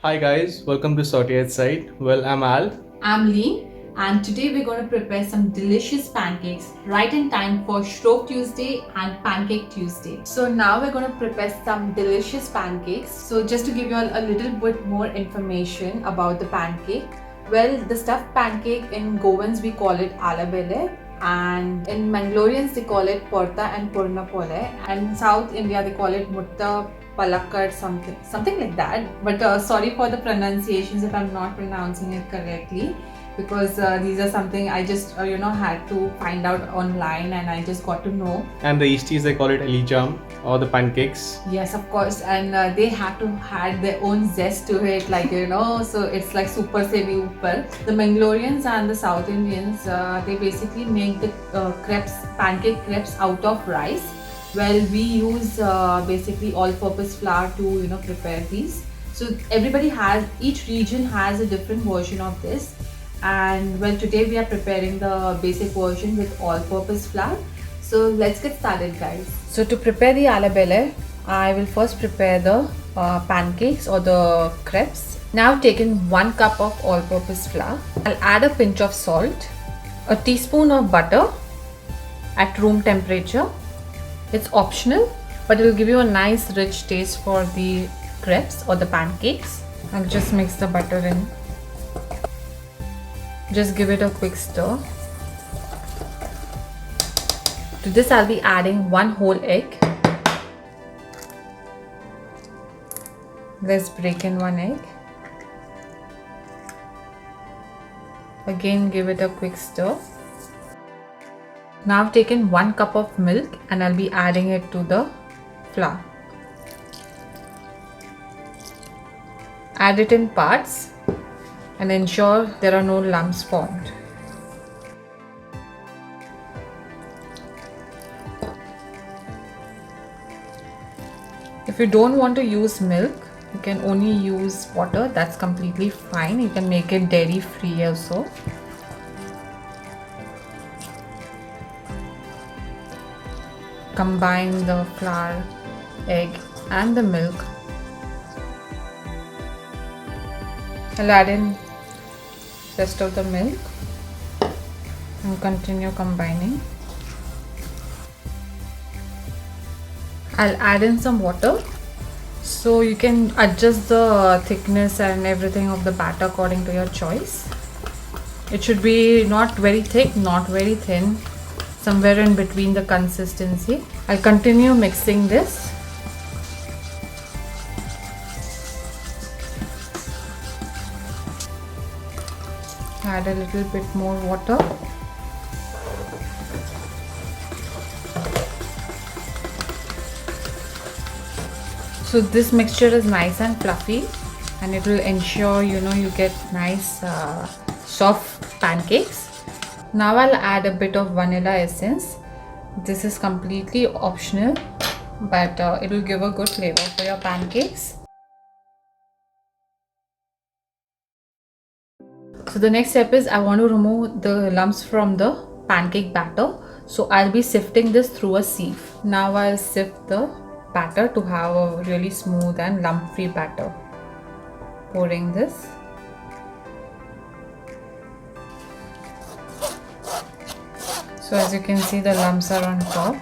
Hi guys, welcome to Saute Outside. Well, I'm Al. I'm Lee, and today we're going to prepare some delicious pancakes right in time for Shrove Tuesday and Pancake Tuesday. So now we're going to prepare some delicious pancakes. So just to give you all a little bit more information about the pancake. Well, the stuffed pancake in Goans we call it alabele, and in Mangaloreans they call it porta and purna pole, and in South India they call it mutta palakkad, something like that. But sorry for the pronunciations if I'm not pronouncing it correctly, because these are something I just had to find out online, and I just got to know. And the Easties, they call it Elijam or the pancakes. Yes, of course, and they have to add their own zest to it, so it's like super sevi upar. The Mangaloreans and the South Indians, they basically make the pancake crepes out of rice. Well, we use basically all-purpose flour to prepare these. So each region has a different version of this, and well, today we are preparing the basic version with all-purpose flour. So let's get started, guys. So to prepare the alabele, I will first prepare the pancakes or the crepes. Now I've taken 1 cup of all-purpose flour. I'll add a pinch of salt, a teaspoon of butter at room temperature. It's optional, but it will give you a nice rich taste for the crepes or the pancakes. I'll just mix the butter in. Just give it a quick stir. To this I'll be adding 1 whole egg. Let's break in 1 egg. Again give it a quick stir. Now I've taken 1 cup of milk and I'll be adding it to the flour. Add it in parts and ensure there are no lumps formed. If you don't want to use milk, you can only use water. That's completely fine. You can make it dairy free also. Combine the flour, egg and the milk. I'll add in rest of the milk and continue combining. I'll add in some water, so you can adjust the thickness and everything of the batter according to your choice. It should be not very thick, not very thin, somewhere in between the consistency. I'll continue mixing this. Add a little bit more water. So this mixture is nice and fluffy, and it will ensure you get nice soft pancakes. Now I'll add a bit of vanilla essence. This is completely optional, but it will give a good flavor for your pancakes. So the next step is I want to remove the lumps from the pancake batter. So I'll be sifting this through a sieve. Now I'll sift the batter to have a really smooth and lump-free batter. Pouring this. So as you can see, the lumps are on top,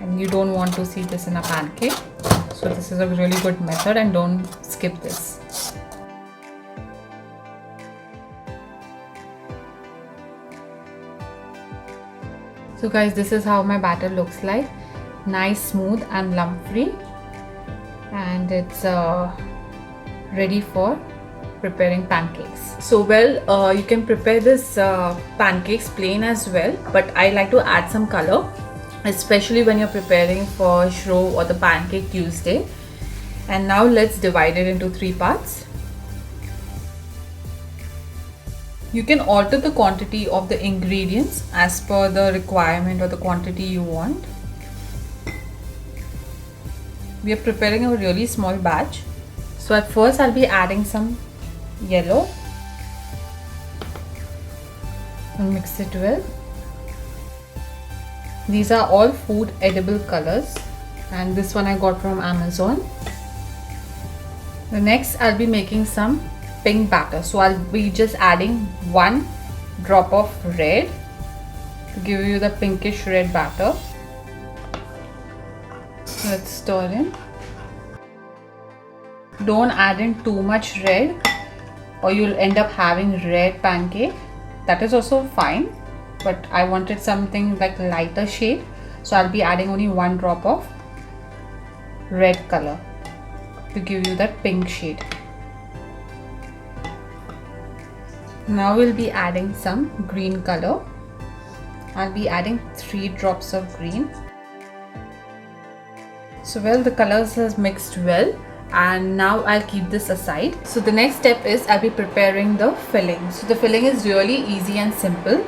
and you don't want to see this in a pancake. So this is a really good method, and don't skip this. So guys, this is how my batter looks like. Nice, smooth and lump free, and it's ready for preparing pancakes. So well, you can prepare this pancakes plain as well, but I like to add some color, especially when you're preparing for Shrove or the Pancake Tuesday. And now let's divide it into 3 parts. You can alter the quantity of the ingredients as per the requirement or the quantity you want. We are preparing a really small batch. So at first I'll be adding some yellow and mix it well. These are all food edible colors, and this one I got from Amazon. The next I'll be making some pink batter. So I'll be just adding 1 drop of red to give you the pinkish red batter. Let's stir in. Don't add in too much red or you'll end up having red pancake. That is also fine, but I wanted something like lighter shade, so I'll be adding only 1 drop of red color to give you that pink shade. Now we'll be adding some green color. I'll be adding 3 drops of green. So well, the colors has mixed well, and now I'll keep this aside. So the next step is I'll be preparing the filling. So the filling is really easy and simple.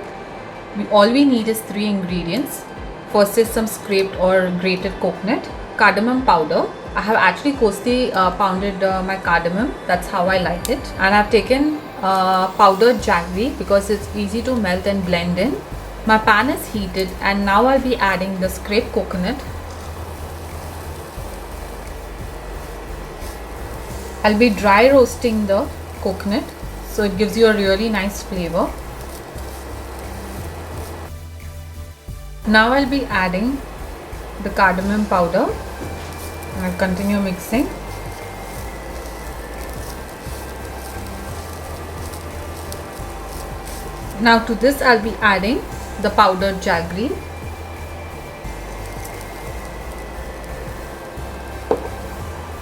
All we need is 3 ingredients. First is some scraped or grated coconut, cardamom powder. I have actually coarsely pounded my cardamom. That's how I like it. And I've taken powdered jaggery because it's easy to melt and blend in. My pan is heated, and now I'll be adding the scraped coconut. I'll be dry roasting the coconut, so it gives you a really nice flavor. Now I'll be adding the cardamom powder. I'll continue mixing. Now to this I'll be adding the powdered jaggery.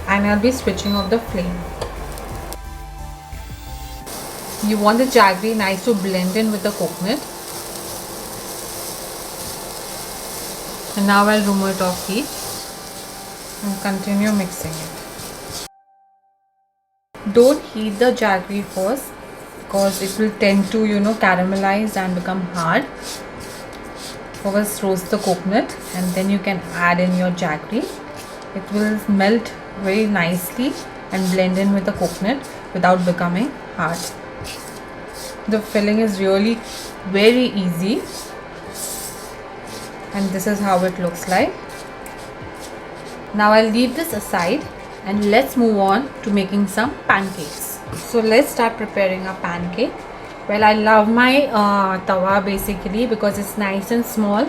And I'll be switching off the flame. You want the jaggery nice to blend in with the coconut. And now I'll remove it off heat and continue mixing it. Don't heat the jaggery first because it will tend to caramelize and become hard. First roast the coconut and then you can add in your jaggery. It will melt very nicely and blend in with the coconut without becoming hard. The filling is really very easy, and this is how it looks like. Now I'll leave this aside and let's move on to making some pancakes. So let's start preparing a pancake. Well, I love my tawa basically because it's nice and small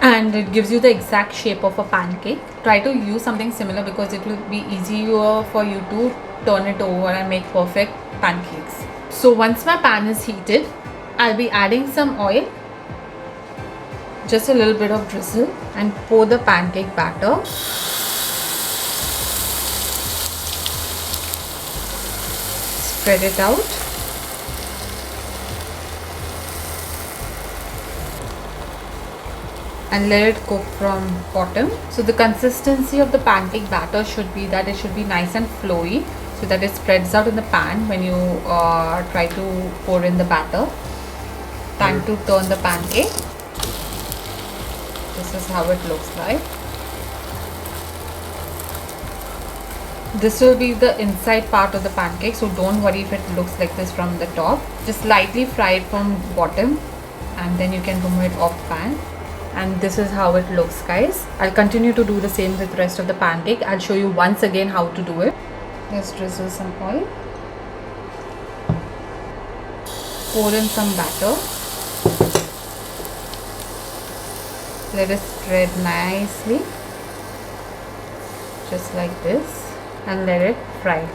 and it gives you the exact shape of a pancake. Try to use something similar because it will be easier for you to turn it over and make perfect pancakes. So once my pan is heated, I'll be adding some oil, just a little bit of drizzle, and pour the pancake batter. Spread it out. And let it cook from bottom. So the consistency of the pancake batter should be that it should be nice and flowy so that it spreads out in the pan when you try to pour in the batter. Time to turn the pancake. This is how it looks like. This will be the inside part of the pancake, so don't worry if it looks like this from the top. Just lightly fry it from bottom and then you can remove it off pan. And this is how it looks, guys. I'll continue to do the same with the rest of the pancake. I'll show you once again how to do it. Let's drizzle some oil. Pour in some batter. Let it spread nicely, just like this, and let it fry.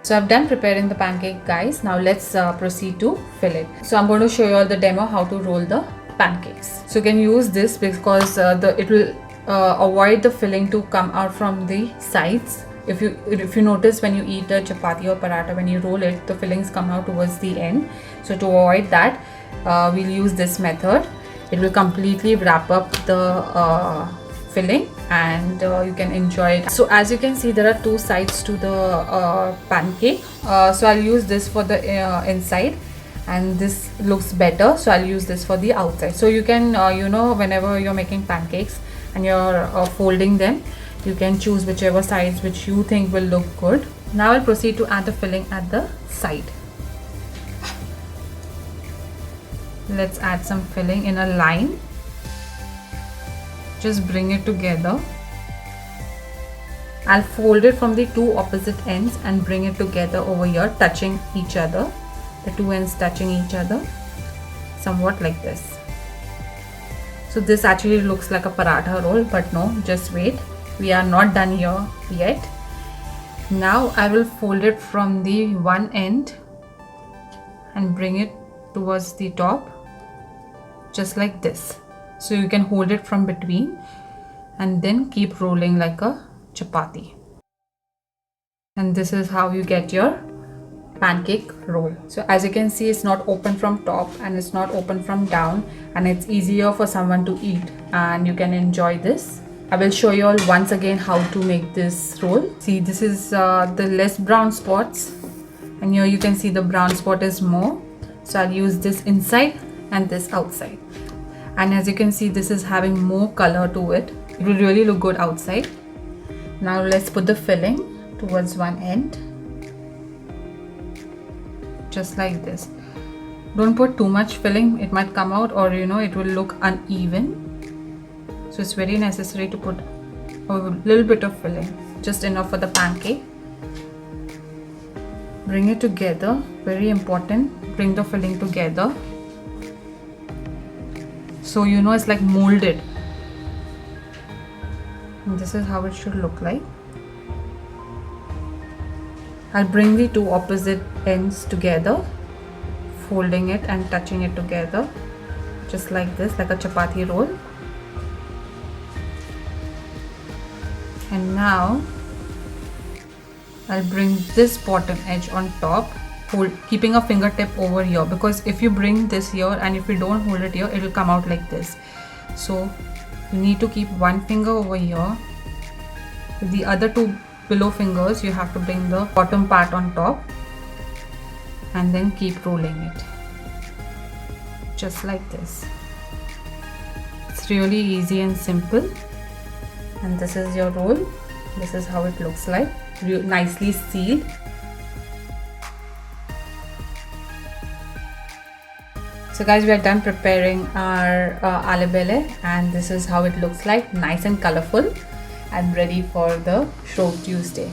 So I've done preparing the pancake, guys. Now let's proceed to fill it. So I'm going to show you all the demo how to roll the pancakes. So you can use this because it will avoid the filling to come out from the sides. If you notice when you eat a chapati or paratha, when you roll it, the fillings come out towards the end. So to avoid that, we'll use this method. It will completely wrap up the filling and you can enjoy it. So as you can see, there are 2 sides to the pancake. So I'll use this for the inside, and this looks better, so I'll use this for the outside. So you can whenever you're making pancakes and you're folding them, you can choose whichever sides which you think will look good. Now I'll proceed to add the filling at the side. Let's add some filling in a line, just bring it together. I'll fold it from the two opposite ends and bring it together over here, touching each other. The two ends touching each other, somewhat like this. So this actually looks like a paratha roll, but no, just wait. We are not done here yet. Now I will fold it from the one end and bring it towards the top, just like this. So you can hold it from between and then keep rolling like a chapati. And this is how you get your pancake roll. So as you can see, it's not open from top and it's not open from down, and it's easier for someone to eat, and you can enjoy this. I will show you all once again how to make this roll. See, this is the less brown spots, and here you can see the brown spot is more. So I'll use this inside and this outside. And as you can see, this is having more color to it. It will really look good outside. Now let's put the filling towards one end, just like this. Don't put too much filling, it might come out, or it will look uneven. So it's very necessary to put a little bit of filling, just enough for the pancake. Bring it together, very important. Bring the filling together. So it's like molded. And this is how it should look like. I'll bring the two opposite ends together, folding it and touching it together, just like this, like a chapati roll. And now I'll bring this bottom edge on top, keeping a fingertip over here, because if you bring this here and if you don't hold it here, it will come out like this. So you need to keep one finger over here. With the other two below fingers, you have to bring the bottom part on top and then keep rolling it, just like this. It's really easy and simple. And this is your roll. This is how it looks like, nicely sealed. So guys, we are done preparing our aloo bele, and this is how it looks like, nice and colorful and ready for the Shrove Tuesday.